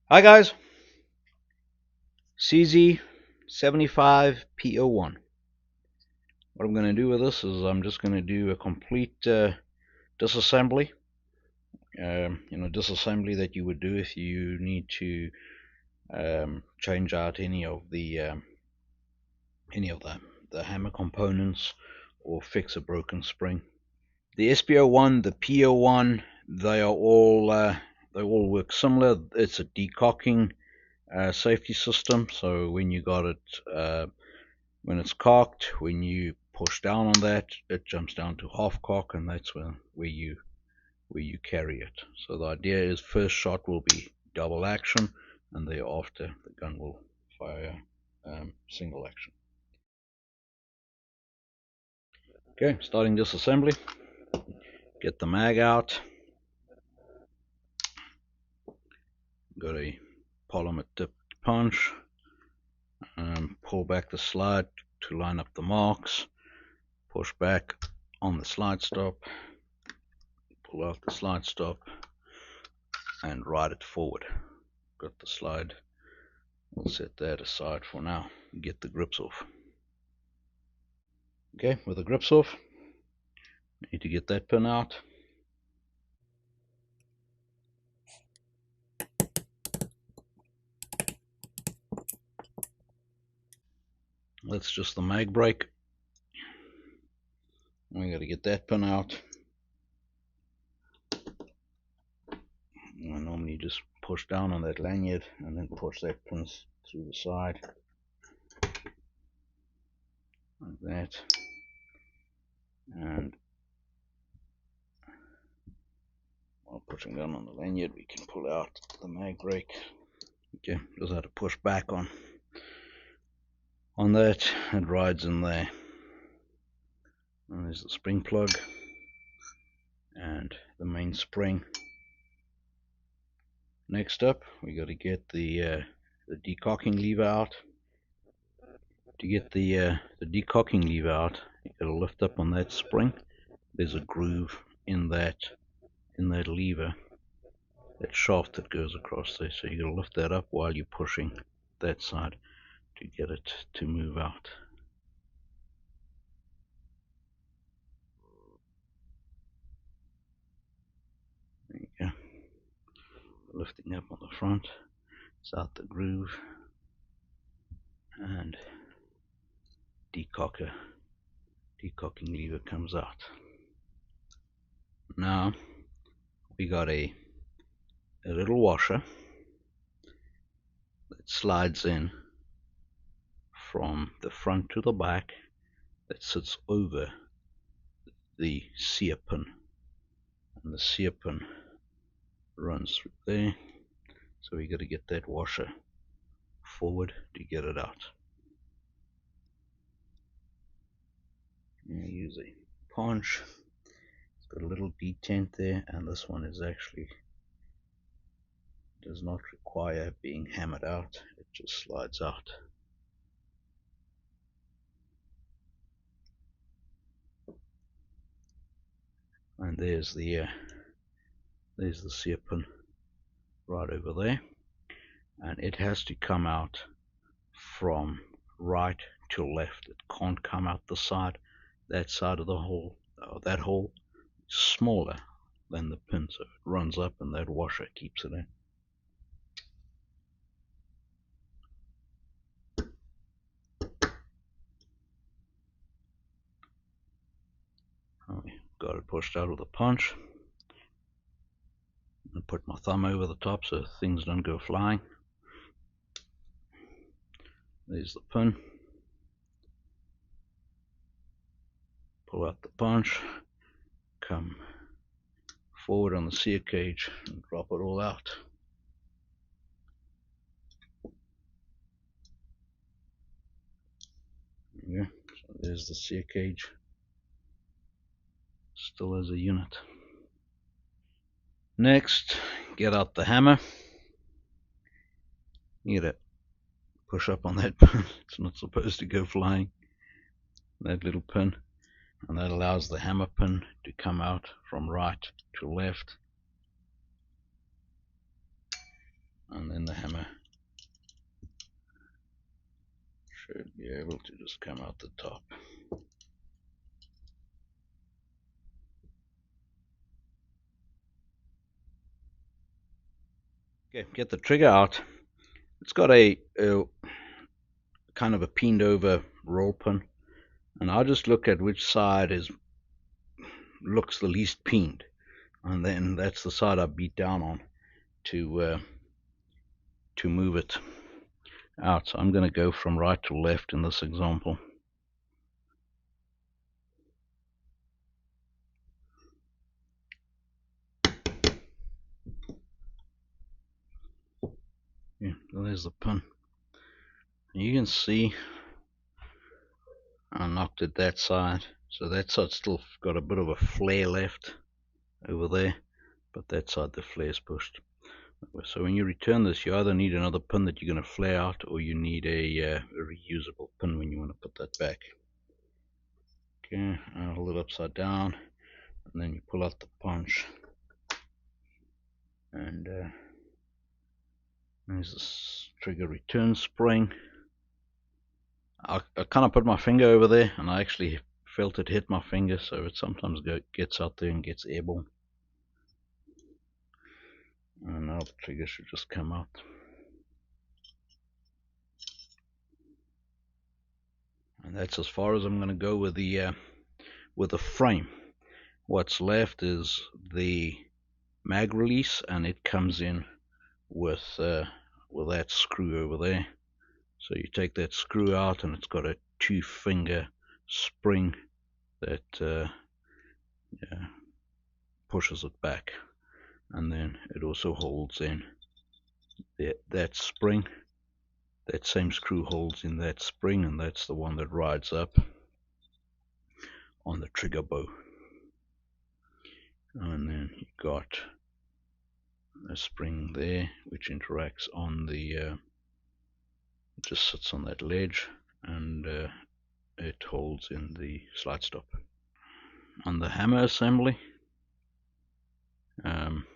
Hi guys, CZ75 P01. What I'm going to do with this is I'm just going to do a complete disassembly. Disassembly that you would do if you need to change out any of the hammer components or fix a broken spring. The SP01, the P01, they all work similar. It's a decocking safety system. So when you got it, when it's cocked, when you push down on that, it jumps down to half cock, and that's where you carry it. So the idea is first shot will be double action, and thereafter the gun will fire single action. Okay, starting disassembly. Get the mag out. Got a polymer tipped punch. Pull back the slide to line up the marks. Push back on the slide stop. Pull out the slide stop and ride it forward. Got the slide. We'll set that aside for now. Get the grips off. Okay, with the grips off, need to get that pin out. That's just the mag brake. We got to get that pin out. I normally just push down on that lanyard and then push that pin through the side like that, and while pushing down on the lanyard we can pull out the mag brake. Okay, just have to push back on that. It rides in there, and there's the spring plug and the main spring. Next up, we got to get the decocking lever out. To get the decocking lever out, you got to lift up on that spring. There's a groove in that lever, that shaft that goes across there. So you got to lift that up while you're pushing that side to get it to move out. There you go. Lifting up on the front, it's out the groove, and decocking lever comes out. Now we got a little washer that slides in from the front to the back, that sits over the sear pin, and the sear pin runs through there. So we got to get that washer forward to get it out. You use a punch. It's got a little detent there, and this one is actually does not require being hammered out. It just slides out. And there's the sear pin right over there, and it has to come out from right to left. It can't come out the side. That side of the hole, that hole, is smaller than the pin, so it runs up, and that washer keeps it in. Got it pushed out with a punch. I put my thumb over the top so things don't go flying. There's the pin. Pull out the punch, come forward on the sear cage and drop it all out. Yeah, so there's the sear cage, still as a unit. Next, get out the hammer. You gotta push up on that pin. It's not supposed to go flying, that little pin, and that allows the hammer pin to come out from right to left, and then the be able to just come out the top. Okay, get the trigger out. It's got a kind of a peened over roll pin, and I'll just look at which side looks the least peened, and then that's the side I beat down on to move it out. So I'm going to go from right to left in this example. Yeah, there's the pin. And you can see I knocked it that side, so that side's still got a bit of a flare left over there, but that side the flare's pushed. So when you return this, you either need another pin that you're going to flare out, or you need a reusable pin when you want to put that back. Okay, I'll hold it upside down, and then you pull out the punch, and there's this trigger return spring. I kind of put my finger over there, and I actually felt it hit my finger, so it sometimes gets out there and gets airborne. And now the trigger should just come out. And that's as far as I'm going to go with the frame. What's left is the mag release, and it comes in with that screw over there. So you take that screw out, and it's got a 2-finger spring that pushes it back, and then it also holds in that spring. That same screw holds in that spring, and that's the one that rides up on the trigger bow. And then you got a spring there which interacts on the it just sits on that ledge, and it holds in the slide stop. On the hammer assembly, I'm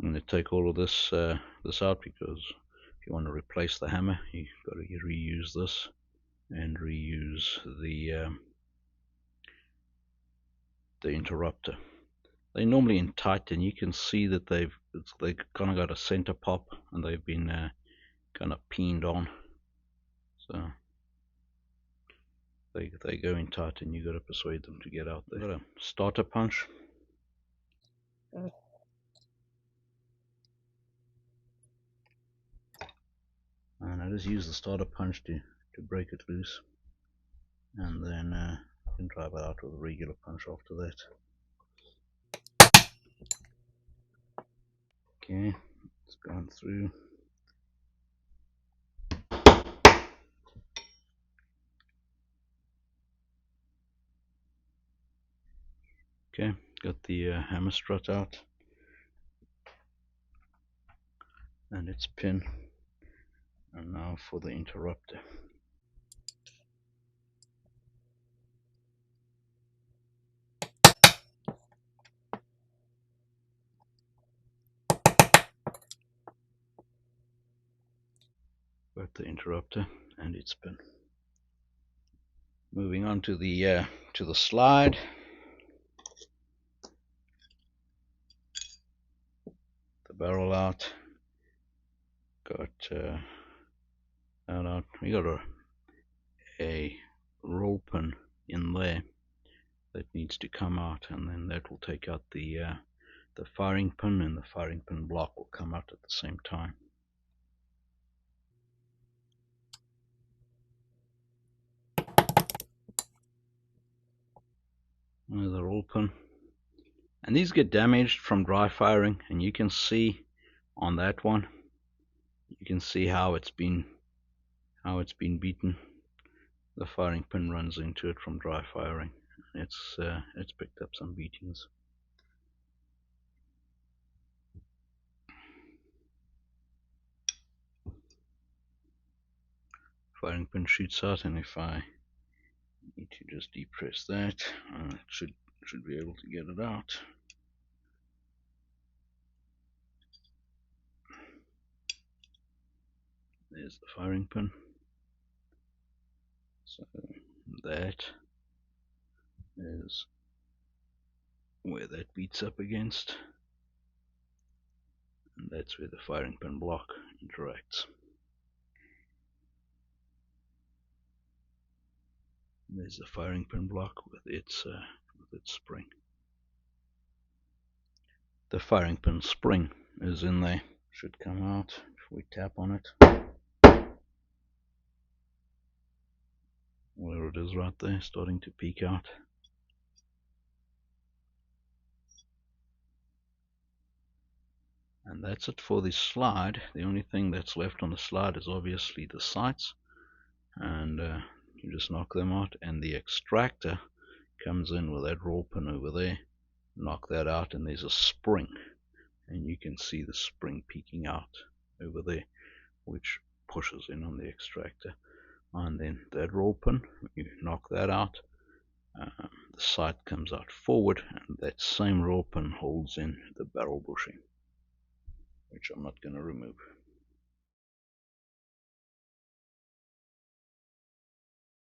going to take all of this out, because if you want to replace the hammer, you've got to reuse this and reuse the interrupter. They're normally in tight, and you can see that they kind of got a center pop, and they've been kind of peened on. So they go in tight, and you got to persuade them to get out there. Got a starter punch. And I just use the starter punch to break it loose, and then you can drive it out with a regular punch after that. Okay, it's gone through. Okay, got the hammer strut out and its pin, and now for the interrupter. Got the interrupter and its pin. Moving on to the slide. The barrel out. Got that out. We got a roll pin in there that needs to come out, and then that will take out the firing pin, and the firing pin block will come out at the same time. There's the roll pin, and these get damaged from dry firing, and you can see on that one, you can see how it's been beaten. The firing pin runs into it from dry firing. It's picked up some beatings. Firing pin shoots out, and if I need to just depress that, it should be able to get it out. There's the firing pin. So that is where that beats up against, and that's where the firing pin block interacts. And there's the firing pin block with its spring. The firing pin spring is in there, should come out if we tap on it. Where it is right there, starting to peek out. And that's it for the slide. The only thing that's left on the slide is obviously the sights, and you just knock them out, and the extractor comes in with that roll pin over there. Knock that out, and there's a spring, and you can see the spring peeking out over there, which pushes in on the extractor. And then that roll pin, you knock that out, the sight comes out forward, and that same roll pin holds in the barrel bushing, which I'm not going to remove.